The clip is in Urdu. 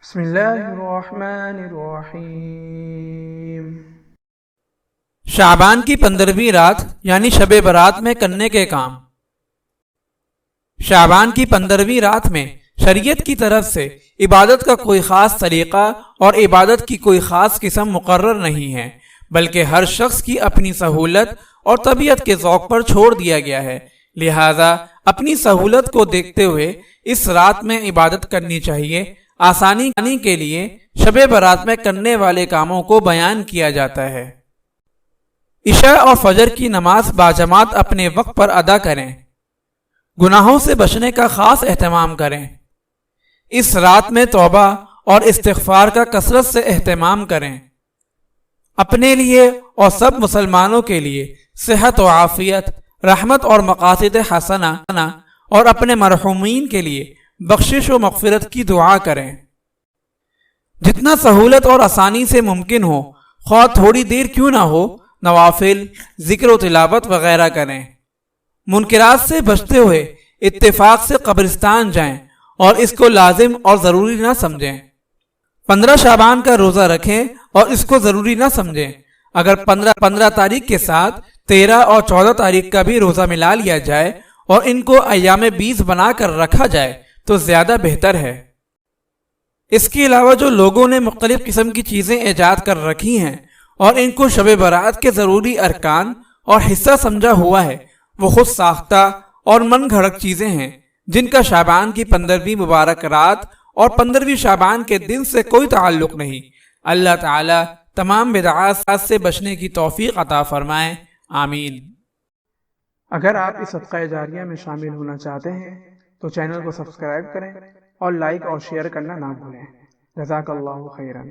بسم اللہ الرحمن الرحیم۔ شعبان کی 15ویں رات یعنی شب برات میں کرنے کے کام۔ شعبان کی 15ویں رات میں شریعت کی طرف سے عبادت کا کوئی خاص طریقہ اور عبادت کی کوئی خاص قسم مقرر نہیں ہے، بلکہ ہر شخص کی اپنی سہولت اور طبیعت کے ذوق پر چھوڑ دیا گیا ہے، لہذا اپنی سہولت کو دیکھتے ہوئے اس رات میں عبادت کرنی چاہیے۔ آسانی کے لیے شب برات میں کرنے والے کاموں کو بیان کیا جاتا ہے۔ عشاء اور فجر کی نماز باجماعت اپنے وقت پر ادا کریں۔ گناہوں سے بچنے کا خاص اہتمام کریں۔ اس رات میں توبہ اور استغفار کا کثرت سے اہتمام کریں۔ اپنے لیے اور سب مسلمانوں کے لیے صحت و عافیت، رحمت اور مقاصد حسنہ اور اپنے مرحومین کے لیے بخشش و مغفرت کی دعا کریں۔ جتنا سہولت اور آسانی سے ممکن ہو، خواہ تھوڑی دیر کیوں نہ ہو، نوافل، ذکر و تلاوت وغیرہ کریں۔ منکرات سے بچتے ہوئے اتفاق سے قبرستان جائیں اور اس کو لازم اور ضروری نہ سمجھیں۔ 15 شعبان کا روزہ رکھیں اور اس کو ضروری نہ سمجھیں۔ اگر 15 تاریخ کے ساتھ 13 اور 14 تاریخ کا بھی روزہ ملا لیا جائے اور ان کو ایام 20 بنا کر رکھا جائے تو زیادہ بہتر ہے۔ اس کے علاوہ جو لوگوں نے مختلف قسم کی چیزیں ایجاد کر رکھی ہیں اور ان کو شب برات کے ضروری ارکان اور حصہ سمجھا ہوا ہے، وہ خود ساختہ اور من گھڑت چیزیں ہیں جن کا شعبان کی 15ویں مبارک رات اور 15ویں شعبان کے دن سے کوئی تعلق نہیں۔ اللہ تعالی تمام بدعات سے بچنے کی توفیق عطا فرمائے، آمین۔ اگر آپ اس صدقہ جاریہ میں شامل ہونا چاہتے ہیں تو چینل کو سبسکرائب کریں اور لائک اور شیئر کرنا نہ بھولیں۔ جزاک اللہ خیرا۔